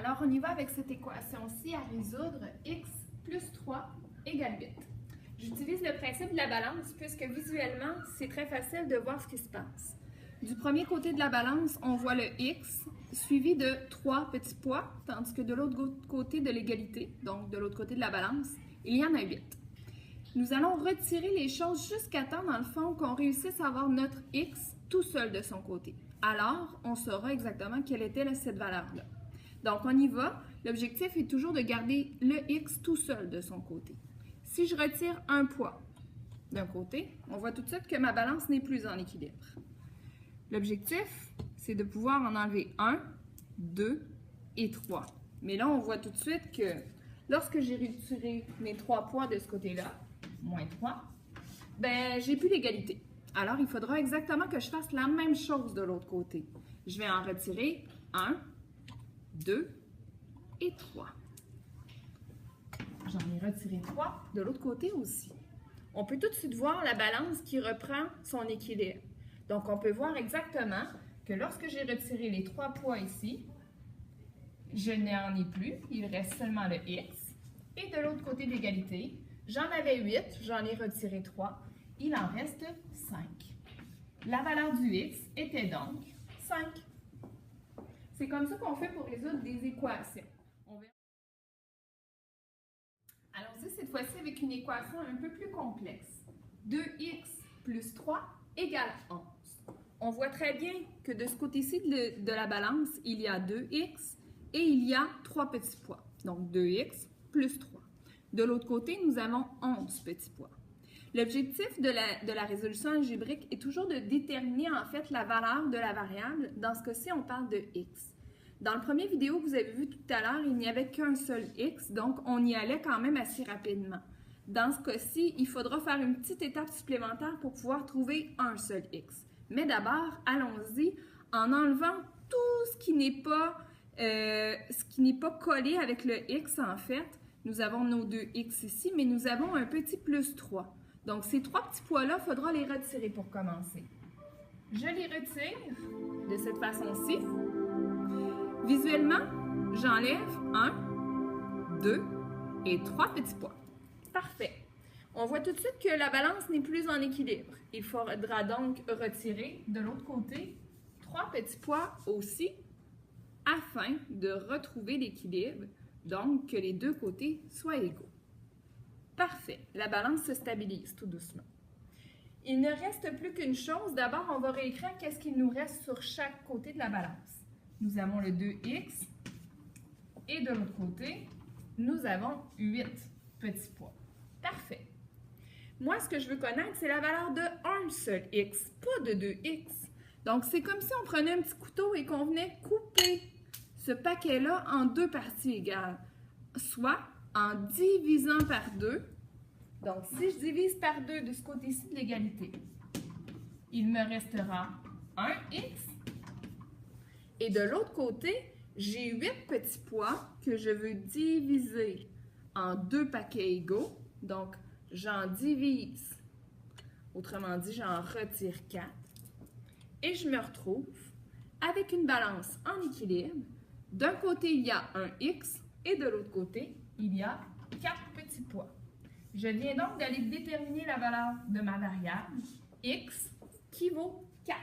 Alors, on y va avec cette équation-ci à résoudre x plus 3 égale 8. J'utilise le principe de la balance puisque visuellement, c'est très facile de voir ce qui se passe. Du premier côté de la balance, on voit le x suivi de 3 petits poids, tandis que de l'autre côté de l'égalité, donc de l'autre côté de la balance, il y en a 8. Nous allons retirer les choses jusqu'à temps, dans le fond, qu'on réussisse à avoir notre x tout seul de son côté. Alors, on saura exactement quelle était cette valeur-là. Donc, on y va. L'objectif est toujours de garder le x tout seul de son côté. Si je retire un poids d'un côté, on voit tout de suite que ma balance n'est plus en équilibre. L'objectif, c'est de pouvoir en enlever 1, 2 et 3. Mais là, on voit tout de suite que lorsque j'ai retiré mes 3 poids de ce côté-là, moins 3, ben, j'ai plus l'égalité. Alors, il faudra exactement que je fasse la même chose de l'autre côté. Je vais en retirer 1, 2 et 3. J'en ai retiré 3 de l'autre côté aussi. On peut tout de suite voir la balance qui reprend son équilibre. Donc, on peut voir exactement que lorsque j'ai retiré les 3 poids ici, je n'en ai plus, il reste seulement le x. Et de l'autre côté de l'égalité, j'en avais 8, j'en ai retiré 3, il en reste 5. La valeur du x était donc 5. C'est comme ça qu'on fait pour résoudre des équations. Allons-y cette fois-ci avec une équation un peu plus complexe. 2x plus 3 égale 11. On voit très bien que de ce côté-ci de la balance, il y a 2x et il y a 3 petits poids. Donc 2x plus 3. De l'autre côté, nous avons 11 petits poids. L'objectif de la résolution algébrique est toujours de déterminer en fait la valeur de la variable. Dans ce cas-ci, on parle de x. Dans le premier vidéo que vous avez vu tout à l'heure, il n'y avait qu'un seul x, donc on y allait quand même assez rapidement. Dans ce cas-ci, il faudra faire une petite étape supplémentaire pour pouvoir trouver un seul x. Mais d'abord, allons-y en enlevant tout ce qui n'est pas collé avec le x en fait. Nous avons nos 2x ici, mais nous avons un petit plus 3. Donc, ces 3 petits poids-là, il faudra les retirer pour commencer. Je les retire de cette façon-ci. Visuellement, j'enlève 1, 2 et 3 petits poids. Parfait. On voit tout de suite que la balance n'est plus en équilibre. Il faudra donc retirer de l'autre côté 3 petits poids aussi afin de retrouver l'équilibre, donc que les deux côtés soient égaux. Parfait. La balance se stabilise tout doucement. Il ne reste plus qu'une chose. D'abord, on va réécrire qu'est-ce qu'il nous reste sur chaque côté de la balance. Nous avons le 2x et de l'autre côté, nous avons 8 petits poids. Parfait. Moi, ce que je veux connaître, c'est la valeur de un seul x, pas de 2x. Donc, c'est comme si on prenait un petit couteau et qu'on venait couper ce paquet-là en 2 parties égales, soit en divisant par 2. Donc, si je divise par 2 de ce côté-ci de l'égalité, il me restera 1x. Et de l'autre côté, j'ai 8 petits poids que je veux diviser en 2 paquets égaux. Donc, j'en divise, autrement dit, j'en retire 4. Et je me retrouve avec une balance en équilibre. D'un côté, il y a un x et de l'autre côté, il y a 4 petits poids. Je viens donc d'aller déterminer la valeur de ma variable x qui vaut 4.